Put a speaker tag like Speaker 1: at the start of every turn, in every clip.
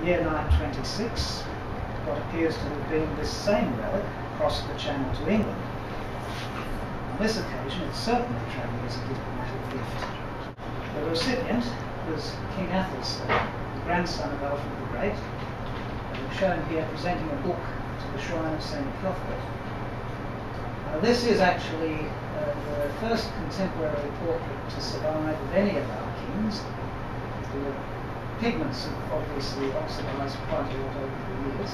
Speaker 1: the year 926, what appears to have been this same relic crossed the Channel to England. On this occasion, it certainly travelled as a diplomatic gift. The recipient was King Athelstan, the grandson of Alfred the Great, shown here presenting a book to the shrine of St. Cuthbert. This is actually the first contemporary portrait to survive of any of our kings. The pigments have obviously oxidised quite a lot over the years.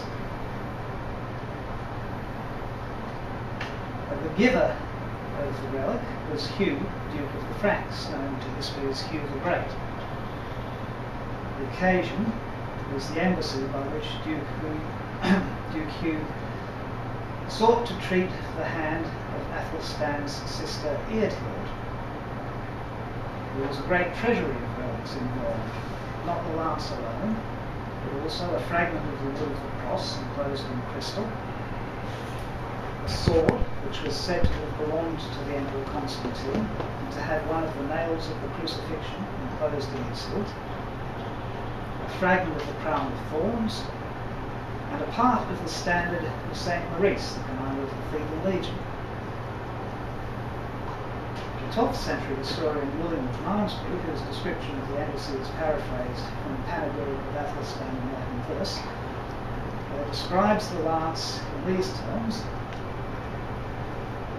Speaker 1: The giver of the relic was Hugh, Duke of the Franks, known to history as Hugh the Great. The occasion was the embassy by which Duke Hugh sought to treat the hand of Athelstan's sister Eadhild. There was a great treasury of relics involved, not the lance alone, but also a fragment of the wood of the cross enclosed in crystal, a sword which was said to have belonged to the Emperor Constantine and to have one of the nails of the Crucifixion enclosed in its hilt, a fragment of the crown of thorns, and a part of the standard of St. Maurice, the commander of the Feudal Legion. The 12th century historian William of Malmesbury, whose description of the embassy is paraphrased from the panegyric of Athelstan in Latin verse, describes the lance in these terms: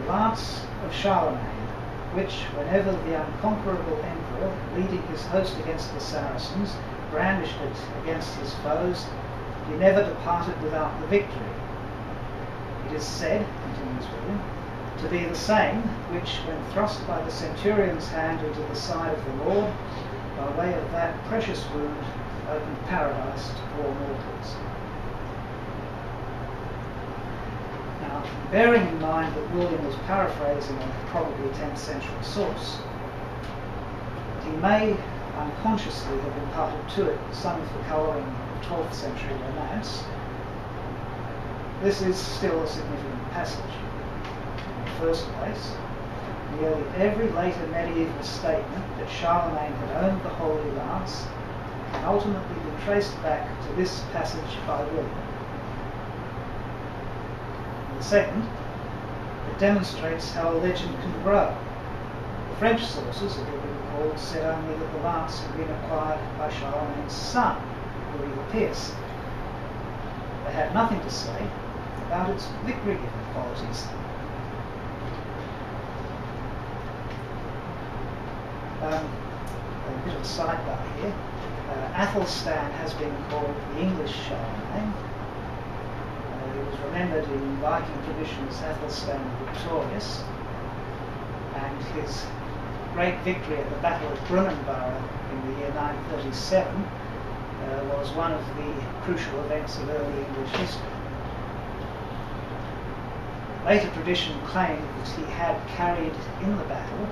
Speaker 1: the lance of Charlemagne, which, whenever the unconquerable emperor, leading his host against the Saracens, brandished it against his foes, he never departed without the victory. It is said, continues William, to be the same which, when thrust by the centurion's hand into the side of the Lord, by way of that precious wound, opened paradise to poor mortals. Now, bearing in mind that William was paraphrasing a probably 10th century source, he may unconsciously have imparted to it some of the colouring of 12th century romance. This is still a significant passage. In the first place, nearly every later medieval statement that Charlemagne had owned the Holy Lance can ultimately be traced back to this passage by William. And the second, it demonstrates how a legend can grow. The French sources, it will be recalled, said only that the lance had been acquired by Charlemagne's son, Louis the Pierce. They had nothing to say about its victory-giving qualities. A bit of a sidebar here. Athelstan has been called the English Charlemagne. He was remembered in Viking tradition as Athelstan Victorious, and his great victory at the Battle of Brunanburh in the year 937 was one of the crucial events of early English history. Later tradition claimed that he had carried in the battle,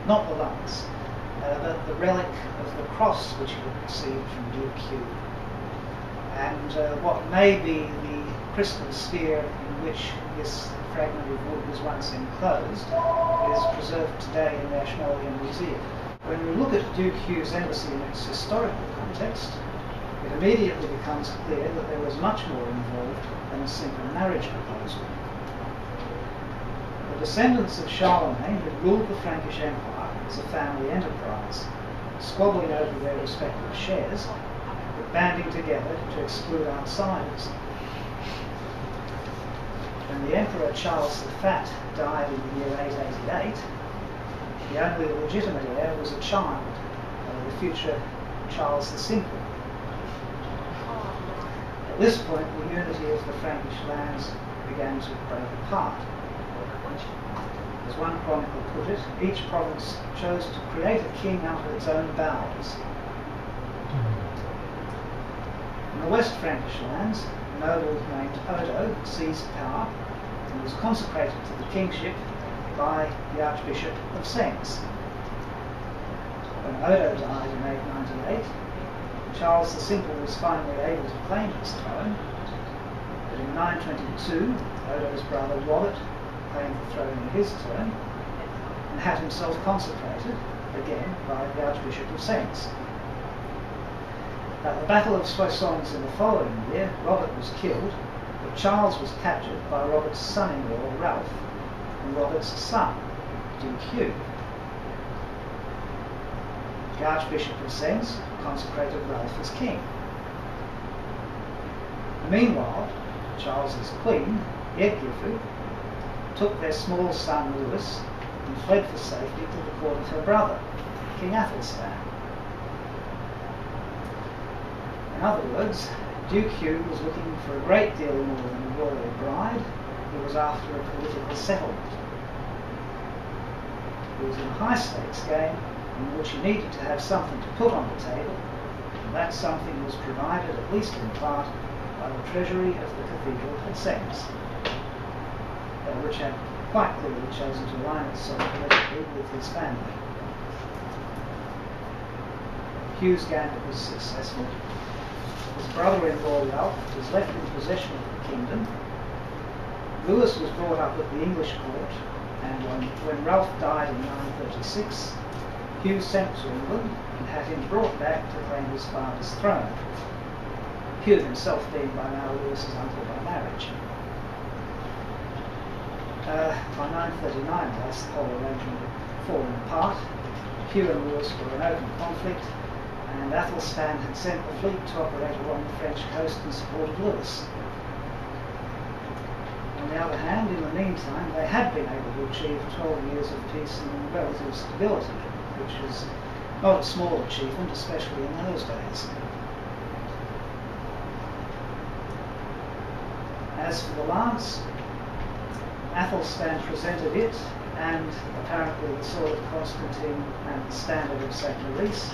Speaker 1: not the lance, but the relic of the cross which he had received from Duke Hugh, and what may be the crystal sphere in which this fragment of wood was once enclosed is preserved today in the Ashmolean Museum. When we look at Duke Hugh's embassy in its historical context, it immediately becomes clear that there was much more involved than a simple marriage proposal. The descendants of Charlemagne had ruled the Frankish Empire as a family enterprise, squabbling over their respective shares, but banding together to exclude outsiders. When the Emperor Charles the Fat died in the year 888, the only legitimate heir was a child, the future Charles the Simple. At this point, the unity of the Frankish lands began to break apart. As one chronicle put it, each province chose to create a king out of its own bowels. In the West Frankish lands, a noble named Odo seized power and was consecrated to the kingship by the Archbishop of Sens. When Odo died in 898, Charles the Simple was finally able to claim his throne, but in 922, Odo's brother Robert claimed the throne in his turn and had himself consecrated, again by the Archbishop of Sens. At the Battle of Soissons in the following year, Robert was killed, but Charles was captured by Robert's son-in-law, Ralph, and Robert's son, Duke Hugh. The Archbishop of Sens consecrated Ralph as king. Meanwhile, Charles's queen, Eadgifu, took their small son Louis and fled for safety to the court of her brother, King Athelstan. In other words, Duke Hugh was looking for a great deal more than a royal bride. He was after a political settlement. He was in a high-stakes game in which he needed to have something to put on the table, and that something was provided, at least in part, by the treasury of the cathedral at Sens, which had quite clearly chosen to align itself politically with his family. Hugh's gambit was successful. His brother-in-law Ralph was left in possession of the kingdom. Louis was brought up at the English court, and when Ralph died in 936, Hugh sent to England and had him brought back to claim his father's throne, Hugh himself being by now Louis's uncle by marriage. By 939, thus, the whole arrangement had fallen apart. Hugh and Louis were in open conflict, and Athelstan had sent the fleet to operate along the French coast in support of Louis. On the other hand, in the meantime, they had been able to achieve 12 years of peace and relative stability, which was not a small achievement, especially in those days. As for the lance, Athelstan presented it, and apparently the sword of Constantine and the standard of St. Maurice,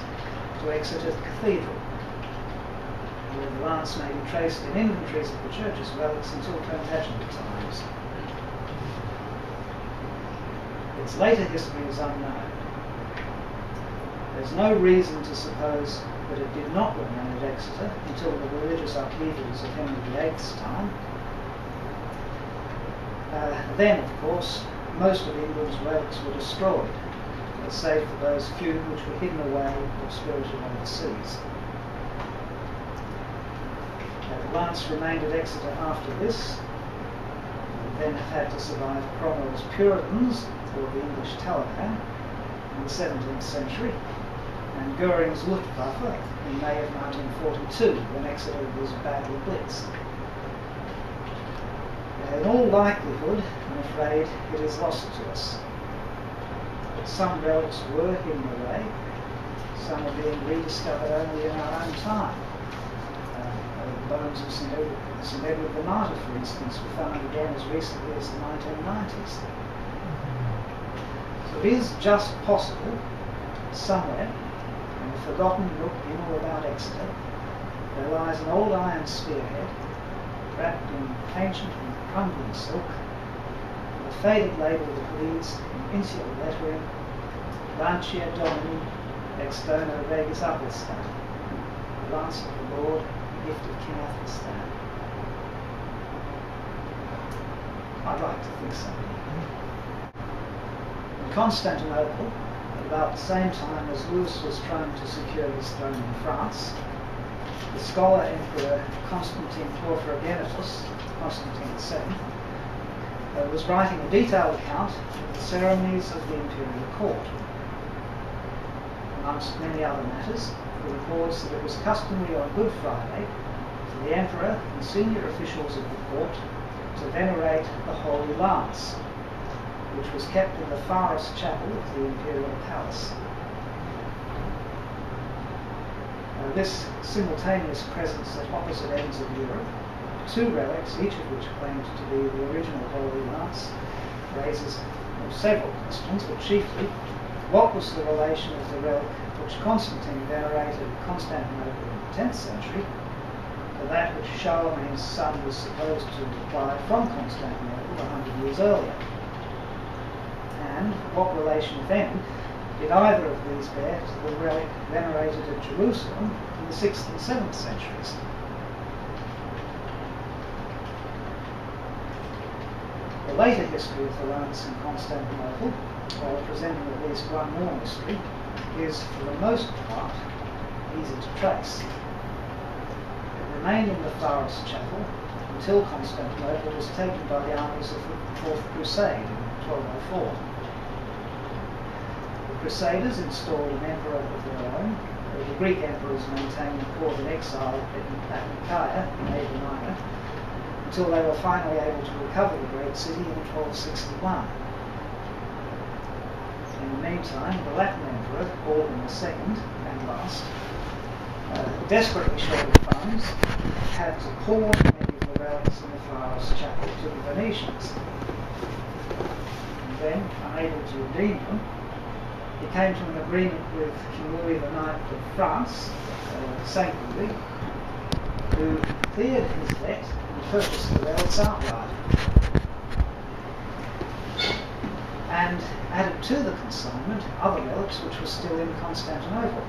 Speaker 1: to Exeter Cathedral, where the lance may be traced in inventories of the church's relics until Plantagenet times. Its later history is unknown. There's no reason to suppose that it did not remain at Exeter until the religious upheavals of Henry VIII's time. Then, of course, most of England's relics were destroyed, save for those few which were hidden away or spirited overseas. The lance remained at Exeter after this, and then had to survive Cromwell's Puritans, or the English Taliban, in the 17th century, and Goering's Luftwaffe in May of 1942, when Exeter was badly blitzed. In all likelihood, I'm afraid, it is lost to us. But some relics were hidden away. Some are being rediscovered only in our own time. The bones of St. Edward the Martyr, for instance, were found again as recently as the 1990s. So it is just possible, somewhere, in a forgotten nook in or about Exeter, there lies an old iron spearhead, wrapped in ancient and crumbling silk, with a faded label that reads in insular lettering, Lancia Domini ex dono regis Athelstan, the lance of the Lord, gift of King Athelstan. I'd like to think so. In Constantinople, at about the same time as Louis was trying to secure his throne in France, the scholar Emperor Constantine Porphyrogenitus, Constantine VII, was writing a detailed account of the ceremonies of the imperial court. Amongst many other matters, he records that it was customary on Good Friday for the emperor and senior officials of the court to venerate the Holy Lance, which was kept in the Pharos chapel of the imperial palace. This simultaneous presence at opposite ends of Europe, two relics, each of which claimed to be the original Holy Lance, raises several questions, but chiefly, what was the relation of the relic which Constantine venerated at Constantinople in the 10th century to that which Charlemagne's son was supposed to have acquired from Constantinople 100 years earlier? And what relation, if any, did either of these bear to the relic venerated at Jerusalem in the 6th and 7th centuries? The later history of the lance in Constantinople, while presenting at least one more mystery, is for the most part easy to trace. remained in the Pharos chapel until Constantinople was taken by the armies of the Fourth Crusade in 1204. The Crusaders installed an emperor of their own. The Greek emperors maintained a court in exile at Nicaea in Asia Minor until they were finally able to recover the great city in 1261. In the meantime, the Latin emperor, Baldwin II, and last, desperately short of funds, had to pawn many of the relics in the Pharos chapel to the Venetians. And then, unable to redeem them, he came to an agreement with King Louis IX of France, Saint Louis, who cleared his debt and purchased the relics outright, and added to the consignment other relics which were still in Constantinople.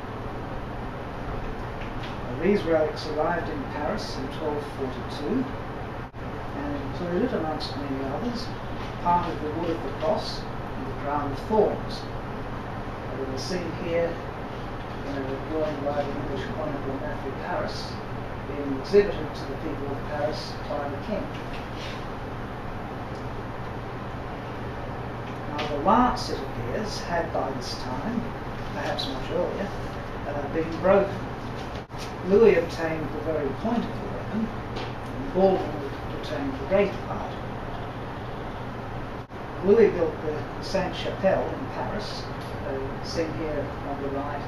Speaker 1: These relics arrived in Paris in 1242 and included, amongst many others, part of the wood of the cross and the crown of thorns. They were seen here in a drawing by the English chronicler Matthew Paris, being exhibited to the people of Paris by the king. Now the lance, it appears, had by this time, perhaps much earlier, been broken. Louis obtained the very point of the weapon, and Baldwin obtained the greater part. Louis built the Sainte-Chapelle in Paris, seen here on the right,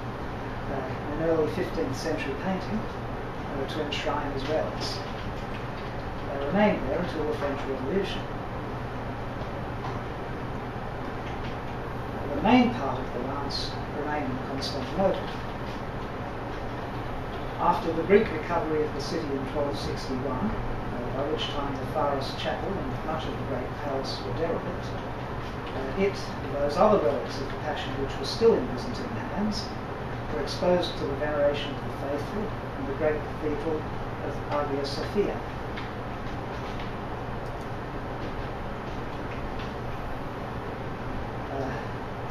Speaker 1: an early 15th century painting, to enshrine his relics. They remained there until the French Revolution. The main part of the lance remained in Constantinople. After the Greek recovery of the city in 1261, by which time the Pharos chapel and much of the great palace were derelict, it and those other relics of the Passion which were still in Byzantine hands were exposed to the veneration of the faithful in the great cathedral of Hagia Sophia.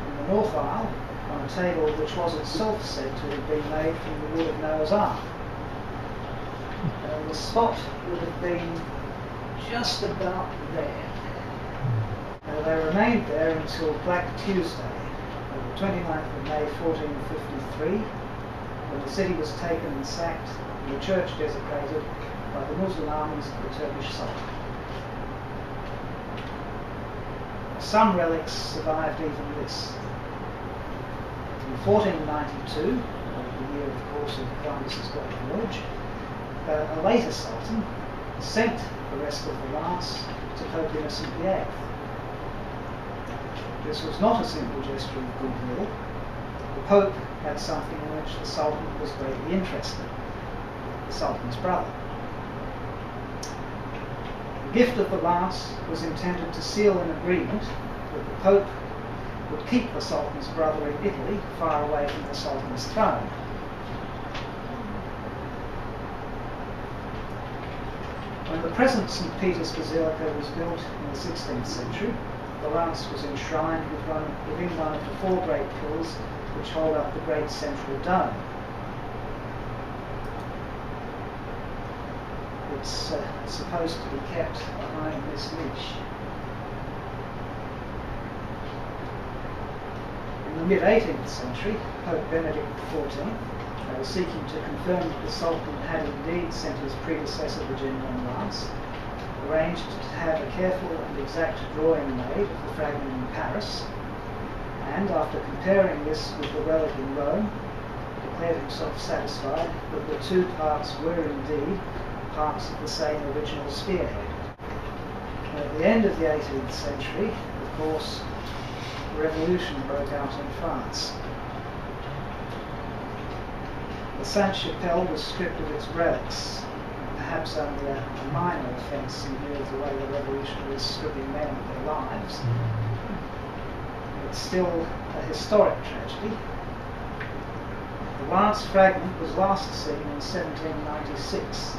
Speaker 1: In the north aisle, on a table which was itself said to have been made from the wood of Noah's Ark. The spot would have been just about there. They remained there until Black Tuesday, the 29th of May 1453, when the city was taken and sacked and the church desecrated by the Muslim armies of the Turkish Sultan. Some relics survived even this. In 1492, the year, of course, of Columbus's great voyage, a later sultan sent the rest of the lance to Pope Innocent VIII. This was not a simple gesture of goodwill. The Pope had something in which the Sultan was greatly interested, the Sultan's brother. The gift of the lance was intended to seal an agreement that the Pope would keep the Sultan's brother in Italy far away from the Sultan's throne. When the present St. Peter's Basilica was built in the 16th century, the lance was enshrined within one of the four great pillars which hold up the great central dome. It's supposed to be kept behind this niche. In the mid-18th century, Pope Benedict XIV, seeking to confirm that the Sultan had indeed sent his predecessor the genuine lance, arranged to have a careful and exact drawing made of the fragment in Paris, and after comparing this with the relic in Rome, declared himself satisfied that the two parts were indeed parts of the same original spearhead. At the end of the 18th century, of course, the revolution broke out in France. The Sainte-Chapelle was stripped of its relics, perhaps only a minor offence in view of the way the revolution was stripping men of their lives. But still a historic tragedy. The lance fragment was last seen in 1796.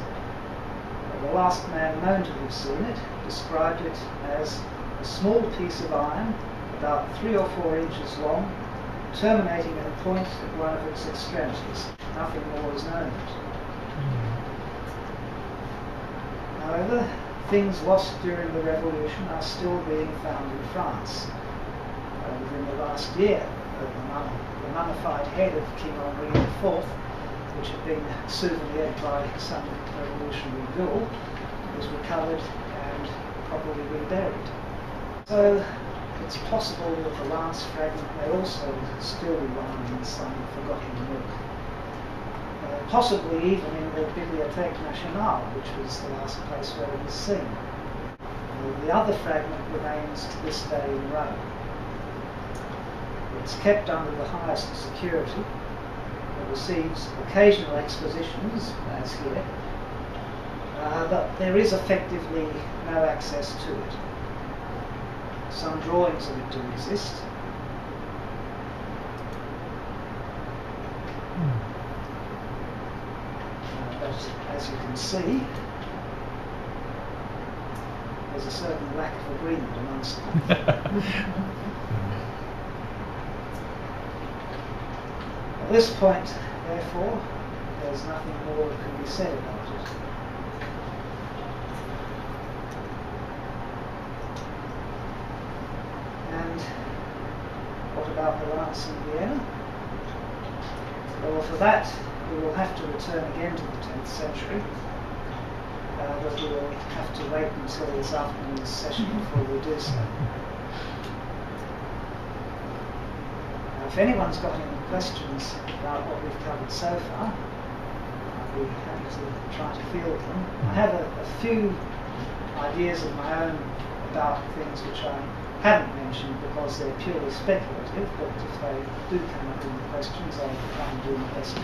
Speaker 1: The last man known to have seen it described it as a small piece of iron about 3 or 4 inches long, terminating in a point at one of its extremities. Nothing more is known of it. However, things lost during the revolution are still being found in France. Within the last year, the mummified head of King Henri IV, which had been souvenired by some revolutionary ghoul, was recovered and probably reburied. So it's possible that the last fragment may also still be lying in some forgotten nook. Possibly even in the Bibliothèque Nationale, which was the last place where it was seen. The other fragment remains to this day in Rome. It's kept under the highest security. It receives occasional expositions, as here, but there is effectively no access to it. Some drawings of it do exist. But as you can see, there's a certain lack of agreement amongst them. At this point, therefore, there's nothing more that can be said about it. And what about the lance in Vienna? Well, for that, we will have to return again to the 10th century, but we will have to wait until this afternoon's session before we do so. Now, if anyone's got any questions about what we've covered so far, I'll be happy to try to field them. I have a few ideas of my own about things which I haven't mentioned because they're purely speculative, but if they do come up in the questions, I'll try and do my best.